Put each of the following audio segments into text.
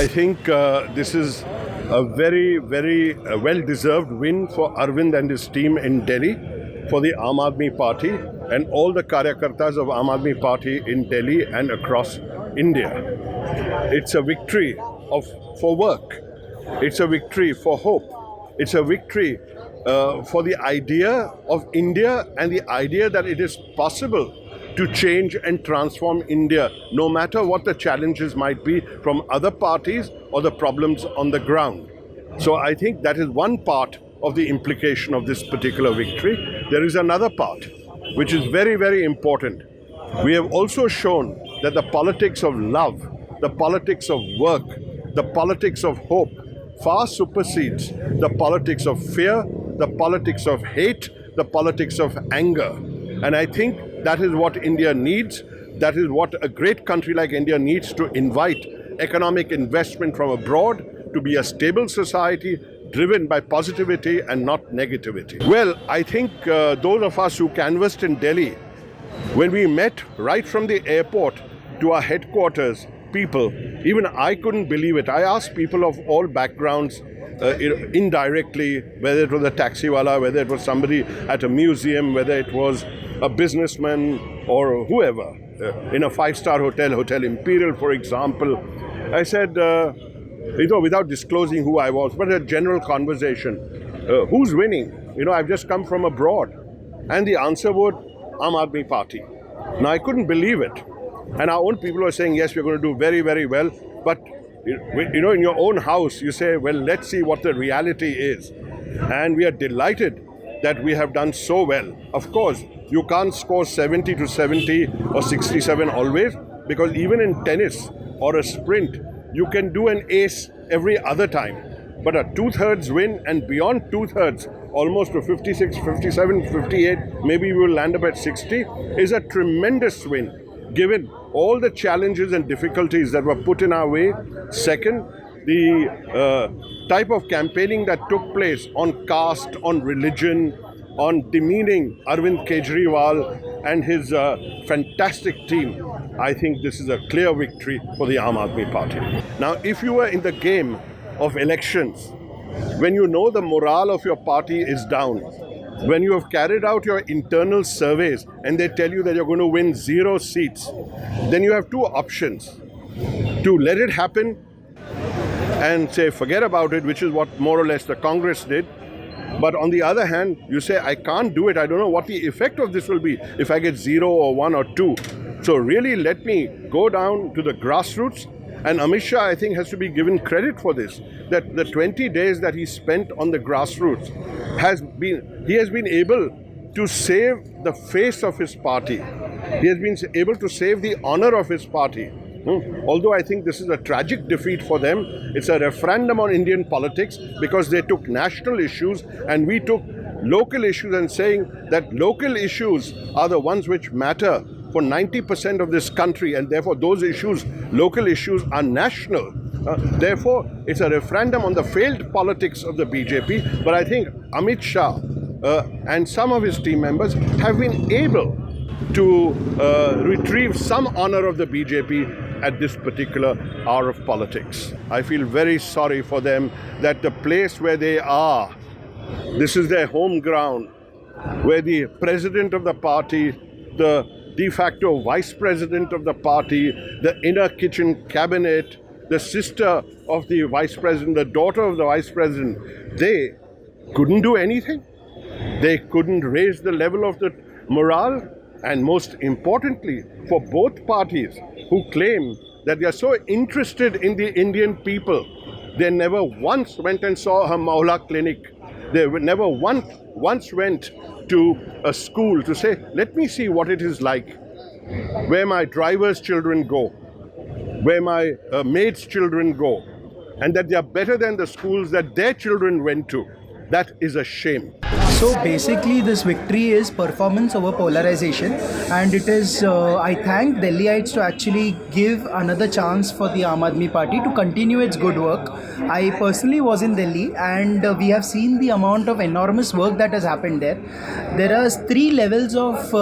I think this is a very, very well-deserved win for Arvind and his team in Delhi, for the Aam Aadmi Party and all the Karyakartas of Aam Aadmi Party in Delhi and across India. It's a victory for work. It's a victory for hope. It's a victory for the idea of India and the idea that it is possible to change and transform India, no matter what the challenges might be from other parties or the problems on the ground. So I think that is one part of the implication of this particular victory. There is another part, which is very, very important. We have also shown that the politics of love, the politics of work, the politics of hope far supersedes the politics of fear, the politics of hate, the politics of anger. And I think that is what India needs. That is what a great country like India needs to invite economic investment from abroad, to be a stable society driven by positivity and not negativity. Well, I think those of us who canvassed in Delhi, when we met right from the airport to our headquarters, people, even I couldn't believe it. I asked people of all backgrounds, indirectly, whether it was a taxiwala, whether it was somebody at a museum, whether it was a businessman or whoever, in a five-star hotel, Hotel Imperial, for example. I said, without disclosing who I was, but a general conversation, who's winning? I've just come from abroad. And the answer was Aam Aadmi Party. Now, I couldn't believe it. And our own people were saying, yes, we're going to do very, very well. But, in your own house, you say, well, let's see what the reality is. And we are delighted that we have done so well. Of course, you can't score 70 to 70 or 67 always, because even in tennis or a sprint, you can do an ace every other time. But a two-thirds win and beyond two-thirds, almost to 56, 57, 58, maybe we will land up at 60, is a tremendous win, given all the challenges and difficulties that were put in our way. Second, the type of campaigning that took place on caste, on religion, on demeaning Arvind Kejriwal and his fantastic team. I think this is a clear victory for the Aam Aadmi Party. Now, if you were in the game of elections, when you know the morale of your party is down, when you have carried out your internal surveys and they tell you that you're going to win 0 seats, then you have two options: to let it happen and say forget about it, which is what more or less the Congress did. But on the other hand, you say, I can't do it. I don't know what the effect of this will be if I get 0 or 1 or 2. So really, let me go down to the grassroots. And Amit Shah, I think, has to be given credit for this, that the 20 days that he spent on the grassroots he has been able to save the face of his party. He has been able to save the honor of his party. Although I think this is a tragic defeat for them, it's a referendum on Indian politics, because they took national issues and we took local issues, and saying that local issues are the ones which matter for 90% of this country, and therefore those issues, local issues, are national. Therefore, it's a referendum on the failed politics of the BJP. But I think Amit Shah and some of his team members have been able to retrieve some honor of the BJP at this particular hour of politics. I feel very sorry for them that the place where they are, this is their home ground, where the president of the party, the de facto vice president of the party, the inner kitchen cabinet, the sister of the vice president, the daughter of the vice president, they couldn't do anything. They couldn't raise the level of the morale. And most importantly, for both parties who claim that they are so interested in the Indian people, they never once went and saw a Mohalla clinic. They never once went to a school to say, let me see what it is like, where my driver's children go, where my maid's children go, and that they are better than the schools that their children went to. That is a shame. So basically this victory is performance over polarization, and it is, I thank Delhiites to actually give another chance for the Aam Aadmi Party to continue its good work. I personally was in Delhi, and we have seen the amount of enormous work that has happened there. There are 3 levels of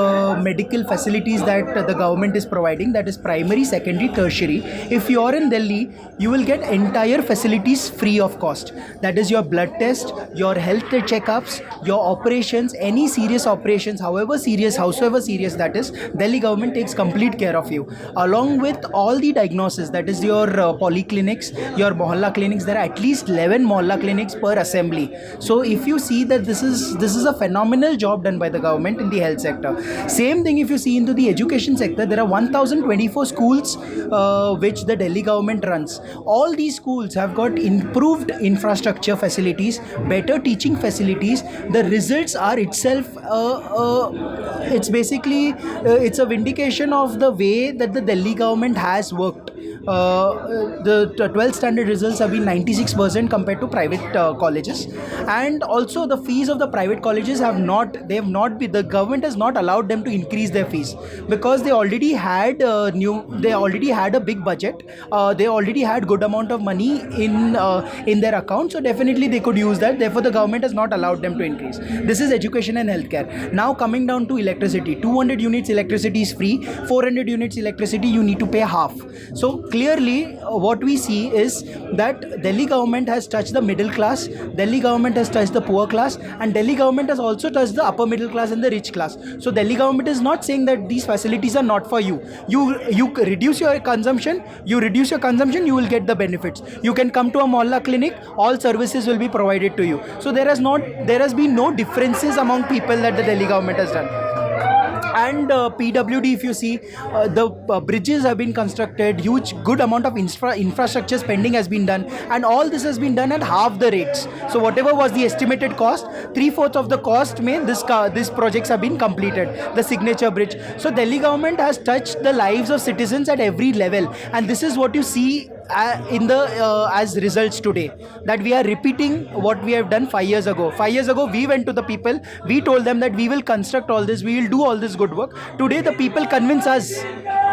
medical facilities that the government is providing, that is primary, secondary, tertiary. If you are in Delhi, you will get entire facilities free of cost. That is your blood test, your health checkups, your operations, any serious operations, however serious that is, Delhi government takes complete care of you. Along with all the diagnosis, that is your polyclinics, your mohalla clinics. There are at least 11 mohalla clinics per assembly. So if you see that this is a phenomenal job done by the government in the health sector. Same thing if you see into the education sector, there are 1024 schools which the Delhi government runs. All these schools have got improved infrastructure facilities, better teaching facilities. The results are itself, it's basically, it's a vindication of the way that the Delhi government has worked. The 12th standard results have been 96% compared to private colleges, and also the fees of the private colleges the government has not allowed them to increase their fees, because they already had a big budget, they already had good amount of money in their account, so definitely they could use that. Therefore the government has not allowed them to increase. This is education and healthcare. Now coming down to electricity, 200 units electricity is free, 400 units electricity you need to pay half. So clearly what we see is that Delhi government has touched the middle class, Delhi government has touched the poor class, and Delhi government has also touched the upper middle class and the rich class. So Delhi government is not saying that these facilities are not for you. You reduce your consumption, you will get the benefits. You can come to a mohalla clinic, all services will be provided to you. So there has been no differences among people that the Delhi government has done. And PWD, if you see, the bridges have been constructed, good amount of infrastructure spending has been done, and all this has been done at half the rates. So whatever was the estimated cost, 3/4 of the cost these projects have been completed. The signature bridge. So Delhi government has touched the lives of citizens at every level, and this is what you see as results today, that we are repeating what we have done 5 years ago. 5 years ago we went to the people, we told them that we will construct all this, we will do all this good work. Today the people convince us.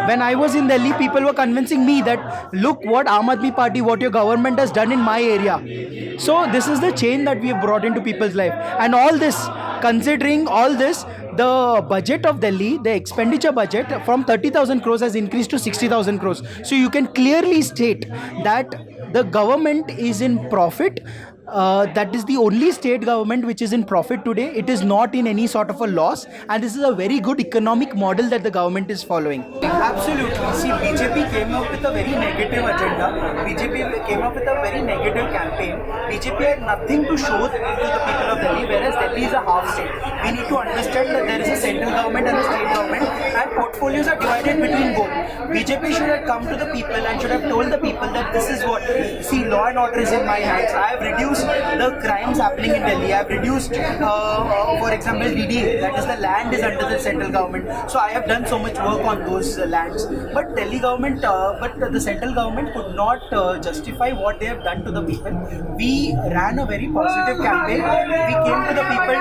When I was in Delhi, people were convincing me that look what Aam Aadmi Party, what your government has done in my area. So this is the change that we have brought into people's life. And all this, considering all this, the budget of Delhi, the expenditure budget from 30,000 crores has increased to 60,000 crores. So you can clearly state that the government is in profit. That is the only state government which is in profit today. It is not in any sort of a loss, and this is a very good economic model that the government is following. Absolutely. See, BJP came up with a very negative agenda. BJP came up with a very negative campaign. BJP had nothing to show to the people of Delhi, whereas Delhi is a half state. We need to understand that there is a central government and a state government, and portfolios are divided between both. BJP should have come to the people and should have told the people that this is what, see, law and order is in my hands. I have reduced the crimes happening in Delhi. I have reduced, for example, DDA, that is the land is under the central government. So I have done so much work on those lands. But Delhi government, but the central government could not justify what they have done to the people. We ran a very positive campaign. We came to the people,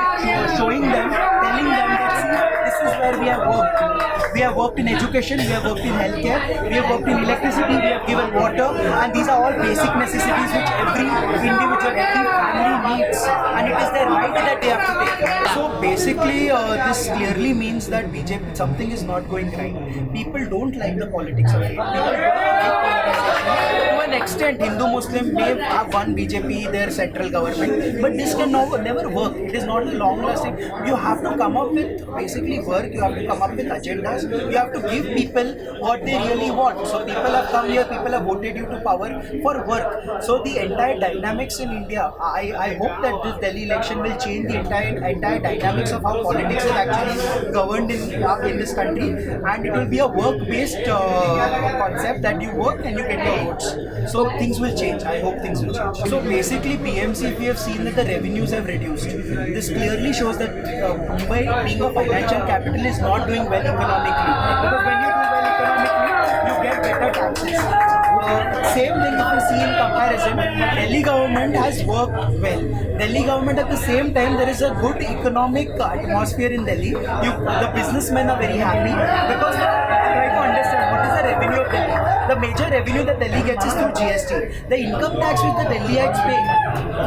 showing them, telling them that see, this is where we have worked. We have worked in education, we have worked in healthcare, we have worked in electricity, we have given water, and these are all basic necessities which every individual, every family needs, and it is their right that they have to take. So basically, this clearly means that BJP, something is not going right. People don't like the politics of it. People don't like polarization. To an extent, Hindu-Muslim may have won BJP, their central government, but this can never work. It is not a long-lasting. You have to come up with basically work. You have to come up with agendas. You have to give people what they really want. So people have come here. People have voted you to power for work. So the entire dynamics in India. I hope that this Delhi election will change the entire dynamics of how politics is actually governed in this country, and it will be a work-based concept that you work and you get your votes. So things will change. I hope things will change. So basically, PMC, we have seen that the revenues have reduced. This clearly shows that Mumbai, being a financial capital, is not doing well economically. Because when you do well economically, you get better taxes. Same thing if you see in comparison, Delhi government has worked well. Delhi government at the same time, there is a good economic atmosphere in Delhi. The businessmen are very happy because try to understand what is the revenue of Delhi. The major revenue that Delhi gets is through GST. The income tax which the Delhiites pay,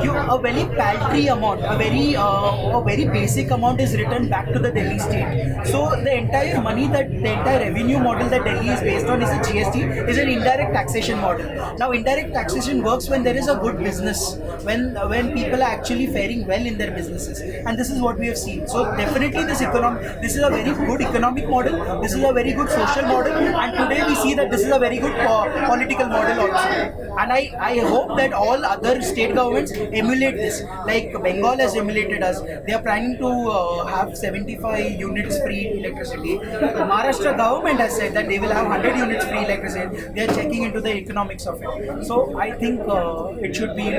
a very paltry amount, a very basic amount is returned back to the Delhi state. So the entire revenue model that Delhi is based on is a GST, is an indirect taxation model. Now indirect taxation works when there is a good business, when people are actually faring well in their businesses, and this is what we have seen. So definitely this is a very good economic model, this is a very good social model, and today we see that this is a very good political model also. And I hope that all other state governments emulate this. Like Bengal has emulated us. They are planning to have 75 units free electricity. The Maharashtra government has said that they will have 100 units free electricity. They are checking into the economics of it. So I think it should be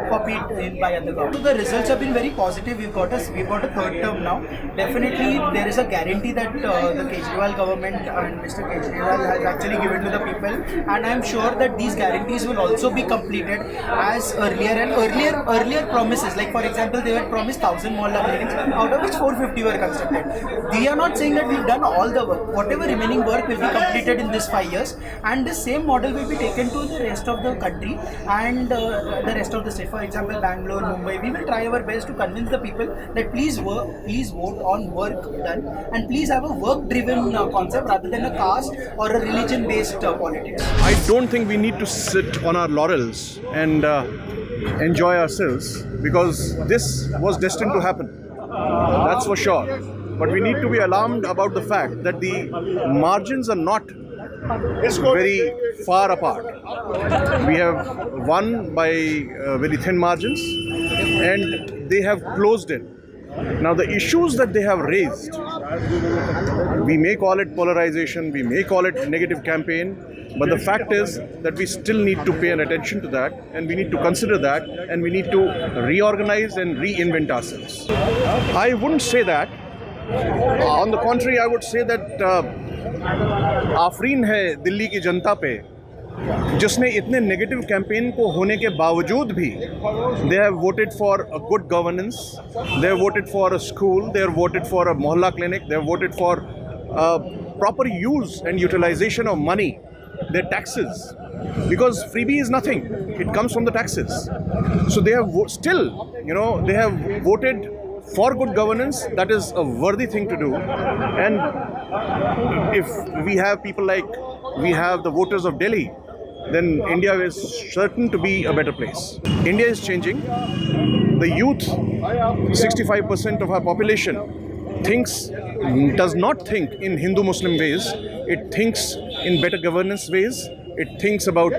copied in by other governments. So the results have been very positive. We've got a third term now. Definitely there is a guarantee that the Kejriwal government and Mr. Kejriwal has actually given to the people, and I'm sure that these guarantees will also be completed as earlier, and earlier promises, like for example they were promised 1,000 mohalla buildings, out of which 450 were constructed. We are not saying that we've done all the work. Whatever remaining work will be completed in this 5 years, and the same model will be taken to the rest of the country and the rest of the state. For example, Bangalore, Mumbai, we will try our best to convince the people that please vote on work done, and please have a work-driven concept rather than a caste or a religion-based politics. I don't think we need to sit on our laurels and enjoy ourselves, because this was destined to happen. That's for sure. But we need to be alarmed about the fact that the margins are not very far apart. We have won by very thin margins, and they have closed in. Now the issues that they have raised, we may call it polarization, we may call it negative campaign, but the fact is that we still need to pay attention to that, and we need to consider that, and we need to reorganize and reinvent ourselves. I wouldn't say that. On the contrary, I would say that Afreen है दिल्ली की जनता पे, जिसने इतने negative campaign को होने के बावजूद भी they have voted for a good governance, they have voted for a school, they have voted for a mohalla clinic, they have voted for proper use and utilization of money, their taxes, because freebie is nothing, it comes from the taxes. So they have they have voted for good governance. That is a worthy thing to do. And if we have people like we have the voters of Delhi, then India is certain to be a better place. India is changing. The youth, 65% of our population, does not think in Hindu-Muslim ways. It thinks in better governance ways. It thinks about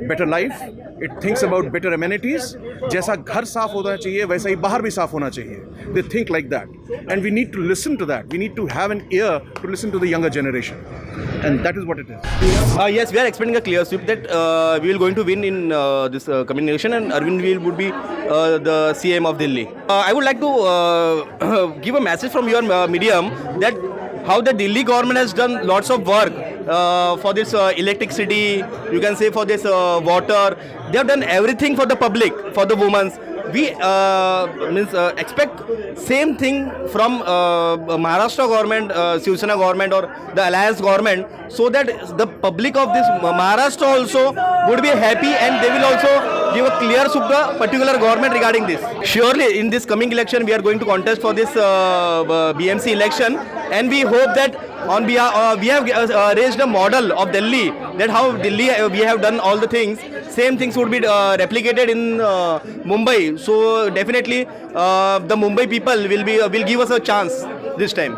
better life. It thinks about better amenities. जैसा घर साफ होना चाहिए, वैसा ही बाहर भी साफ होना चाहिए. They think like that, and we need to listen to that. We need to have an ear to listen to the younger generation, and that is what it is. Yes, we are expecting a clear sweep that we will going to win in this coming election, and Arvind would be the CM of Delhi. I would like to give a message from your medium that how the Delhi government has done lots of work for this electricity, you can say for this water. They have done everything for the public, for the women. we expect same thing from Maharashtra government, Shiv Sena government or the alliance government, so that the public of this Maharashtra also would be happy and they will also give a clear to the particular government regarding this. Surely in this coming election we are going to contest for this BMC election, and we hope that on behalf, we have raised a model of Delhi, that how Delhi we have done all the things, same things would be replicated in Mumbai. So definitely the Mumbai people will give us a chance this time.